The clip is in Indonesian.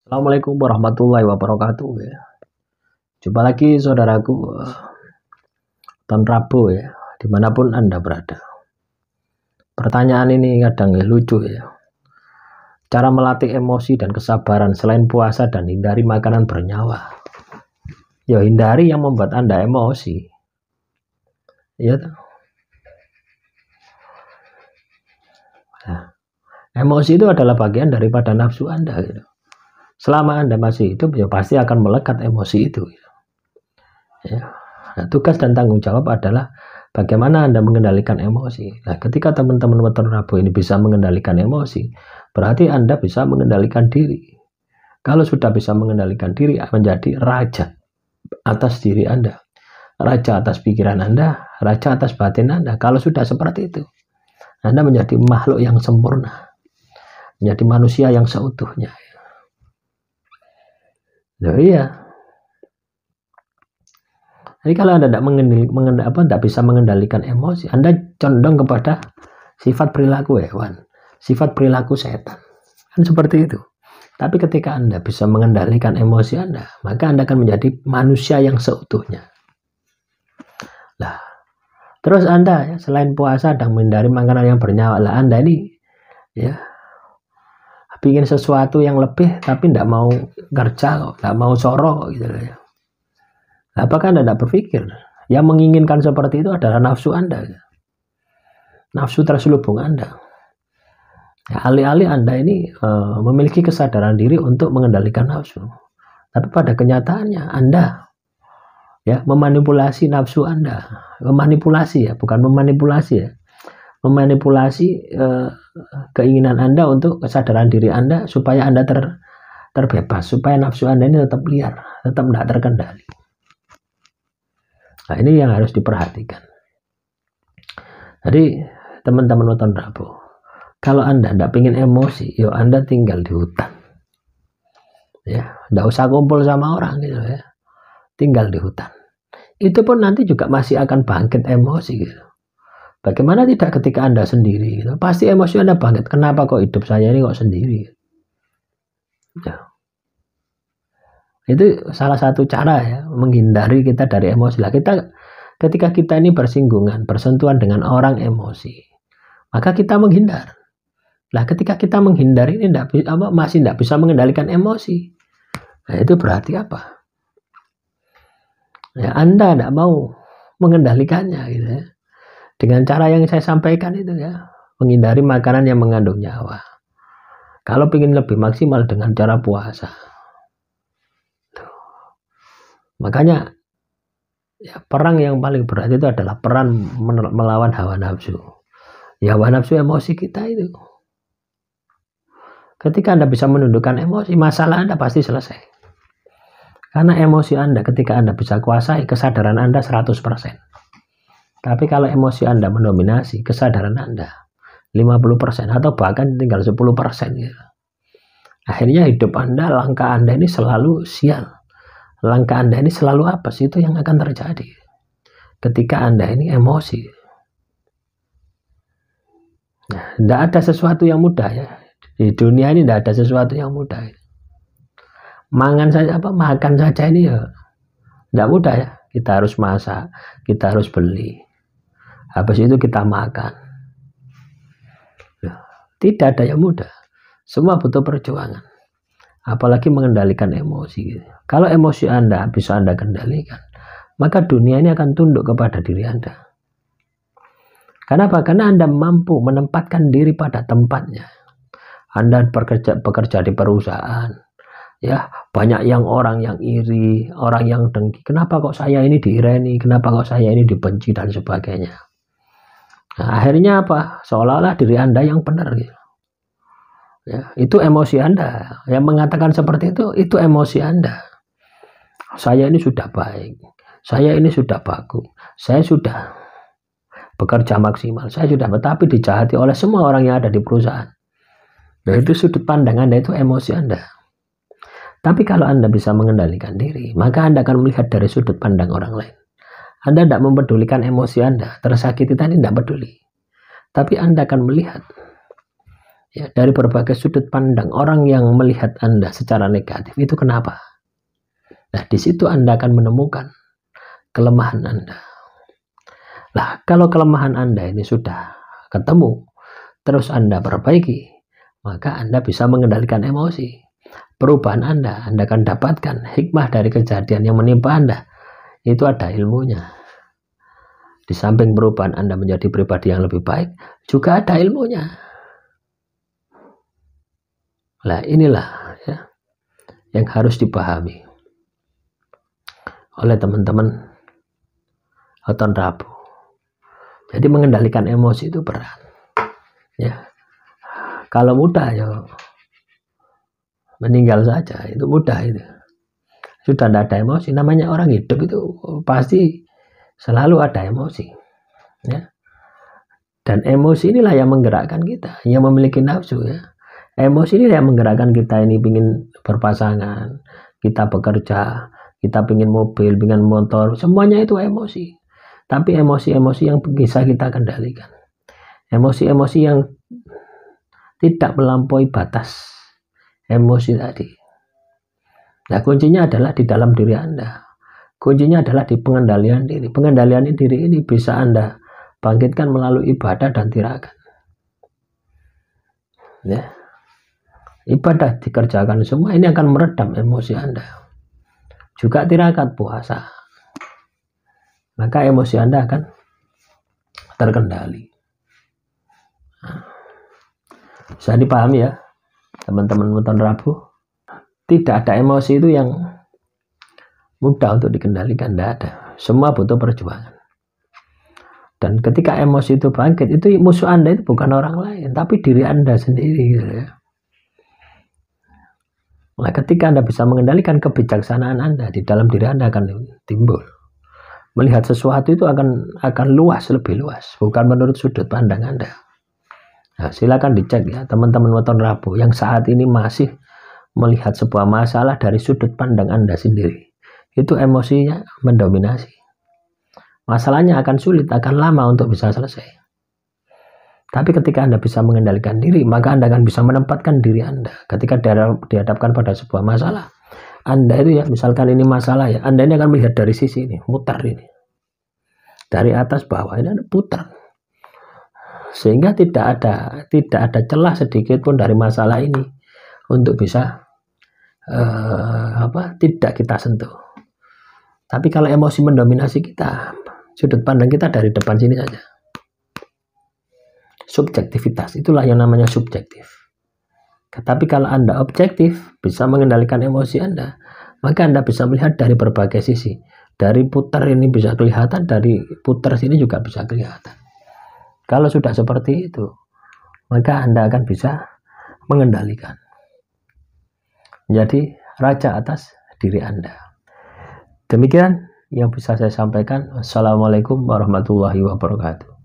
Assalamualaikum warahmatullahi wabarakatuh ya. Jumpa lagi saudaraku, Ton Rabu ya, dimanapun Anda berada. Pertanyaan ini kadang lucu ya. Cara melatih emosi dan kesabaran selain puasa dan hindari makanan bernyawa. Ya hindari yang membuat Anda emosi. Ya. Nah, emosi itu adalah bagian daripada nafsu Anda gitu. Selama Anda masih hidup ya pasti akan melekat emosi itu gitu. Ya. Nah, tugas dan tanggung jawab adalah bagaimana Anda mengendalikan emosi. Nah, ketika teman-teman Weton Rabu ini bisa mengendalikan emosi, berarti Anda bisa mengendalikan diri. Kalau sudah bisa mengendalikan diri, menjadi raja atas diri Anda, raja atas pikiran Anda, raja atas batin Anda. Kalau sudah seperti itu, Anda menjadi makhluk yang sempurna, menjadi manusia yang seutuhnya. Nah, iya. Jadi kalau Anda tidak bisa mengendalikan emosi, Anda condong kepada sifat perilaku hewan, sifat perilaku setan. Kan seperti itu. Tapi ketika Anda bisa mengendalikan emosi Anda, maka Anda akan menjadi manusia yang seutuhnya. Nah, terus Anda ya, selain puasa dan menghindari makanan yang bernyawa, lah Anda ini ya bikin sesuatu yang lebih tapi tidak mau kerja, tidak mau soro gitu ya. Apakah Anda tidak berpikir yang menginginkan seperti itu adalah nafsu Anda, nafsu terselubung Anda. Ya, alih-alih Anda ini memiliki kesadaran diri untuk mengendalikan nafsu, tapi pada kenyataannya Anda ya memanipulasi nafsu Anda, memanipulasi ya, bukan memanipulasi ya, memanipulasi keinginan Anda untuk kesadaran diri Anda supaya Anda terbebas, supaya nafsu Anda ini tetap liar, tetap tidak terkendali. Nah, ini yang harus diperhatikan. Jadi teman-teman Weton Rabu, kalau Anda tidak ingin emosi, yo Anda tinggal di hutan. Ya, tidak usah kumpul sama orang gitu ya. Tinggal di hutan. Itu pun nanti juga masih akan bangkit emosi gitu. Bagaimana tidak ketika Anda sendiri gitu. Pasti emosi Anda bangkit. Kenapa kok hidup saya ini kok sendiri? Ya. Itu salah satu cara ya menghindari kita dari emosi. Lah ketika kita ini bersinggungan, bersentuhan dengan orang emosi, maka kita menghindar. Lah ketika kita menghindar ini masih tidak bisa mengendalikan emosi. Nah, itu berarti apa? Ya, Anda tidak mau mengendalikannya gitu ya. Dengan cara yang saya sampaikan itu ya, menghindari makanan yang mengandung nyawa. Kalau ingin lebih maksimal dengan cara puasa. Makanya ya, perang yang paling berat itu adalah perang melawan hawa nafsu. Ya, hawa nafsu emosi kita itu. Ketika Anda bisa menundukkan emosi, masalah Anda pasti selesai. Karena emosi Anda ketika Anda bisa kuasai, kesadaran Anda 100%. Tapi kalau emosi Anda mendominasi, kesadaran Anda 50% atau bahkan tinggal 10% gitu. Akhirnya hidup Anda, langkah Anda ini selalu sial. Langkah Anda ini selalu apes. Itu yang akan terjadi ketika Anda ini emosi. Nah, tidak ada sesuatu yang mudah ya. Di dunia ini tidak ada sesuatu yang mudah. Makan saja ini ya tidak mudah ya. Kita harus masak, kita harus beli. Habis itu kita makan. Tidak ada yang mudah. Semua butuh perjuangan. Apalagi mengendalikan emosi. Kalau emosi Anda bisa Anda kendalikan, maka dunia ini akan tunduk kepada diri Anda. Kenapa? Karena Anda mampu menempatkan diri pada tempatnya. Anda bekerja di perusahaan, ya banyak orang yang iri, orang yang dengki. Kenapa kok saya ini diireni? Kenapa kok saya ini dibenci dan sebagainya? Nah, akhirnya apa? Seolah-olah diri Anda yang benar gitu. Ya, itu emosi Anda yang mengatakan seperti itu emosi Anda. Saya ini sudah baik, saya ini sudah bagus, saya sudah bekerja maksimal, saya sudah, tetapi dijahati oleh semua orang yang ada di perusahaan. Nah, itu sudut pandang Anda, itu emosi Anda. Tapi kalau Anda bisa mengendalikan diri, maka Anda akan melihat dari sudut pandang orang lain. Anda tidak mempedulikan emosi Anda, tersakiti tadi tidak peduli. Tapi Anda akan melihat Ya, dari berbagai sudut pandang orang yang melihat Anda secara negatif itu kenapa? Nah, di situ Anda akan menemukan kelemahan Anda. Nah, kalau kelemahan Anda ini sudah ketemu, terus Anda perbaiki, maka Anda bisa mengendalikan emosi. Perubahan Anda akan dapatkan hikmah dari kejadian yang menimpa Anda. Itu ada ilmunya. Di samping perubahan Anda menjadi pribadi yang lebih baik, juga ada ilmunya. Nah, inilah ya, yang harus dipahami oleh teman-teman Weton Rabu. Jadi mengendalikan emosi itu berat. Ya, kalau mudah ya meninggal saja, itu mudah itu. Sudah tidak ada emosi. Namanya orang hidup itu pasti selalu ada emosi. Ya. Dan emosi inilah yang menggerakkan kita, yang memiliki nafsu ya. Emosi ini yang menggerakkan kita ini ingin berpasangan, kita bekerja, kita ingin mobil, ingin motor, semuanya itu emosi. Tapi emosi-emosi yang bisa kita kendalikan. Emosi-emosi yang tidak melampaui batas emosi tadi. Nah, kuncinya adalah di dalam diri Anda. Kuncinya adalah di pengendalian diri. Pengendalian diri ini bisa Anda bangkitkan melalui ibadah dan tirakat. Ya. Ibadah dikerjakan semua ini akan meredam emosi Anda. Juga tirakat puasa. Maka emosi Anda akan terkendali. Bisa dipahami ya, teman-teman Weton Rabu. Tidak ada emosi itu yang mudah untuk dikendalikan, tidak ada. Semua butuh perjuangan. Dan ketika emosi itu bangkit, itu musuh Anda itu bukan orang lain, tapi diri Anda sendiri gitu ya. Nah, ketika Anda bisa mengendalikan kebijaksanaan Anda, di dalam diri Anda akan timbul. Melihat sesuatu itu akan luas, lebih luas, bukan menurut sudut pandang Anda. Nah, silakan dicek ya, teman-teman Weton Rabu yang saat ini masih melihat sebuah masalah dari sudut pandang Anda sendiri. Itu emosinya mendominasi. Masalahnya akan sulit, akan lama untuk bisa selesai. Tapi ketika Anda bisa mengendalikan diri, maka Anda akan bisa menempatkan diri Anda. Ketika dihadapkan pada sebuah masalah, Anda itu ya, misalkan ini masalah ya, Anda ini akan melihat dari sisi ini, muter ini. Dari atas bawah ini ada putar. Sehingga tidak ada celah sedikit pun dari masalah ini untuk bisa tidak kita sentuh. Tapi kalau emosi mendominasi kita, sudut pandang kita dari depan sini saja. Subjektivitas, itulah yang namanya subjektif. Tapi kalau Anda objektif, bisa mengendalikan emosi Anda, maka Anda bisa melihat dari berbagai sisi. Dari putar ini bisa kelihatan, dari putar sini juga bisa kelihatan. Kalau sudah seperti itu, maka Anda akan bisa mengendalikan. Jadi raja atas diri Anda. Demikian yang bisa saya sampaikan. Wassalamualaikum warahmatullahi wabarakatuh.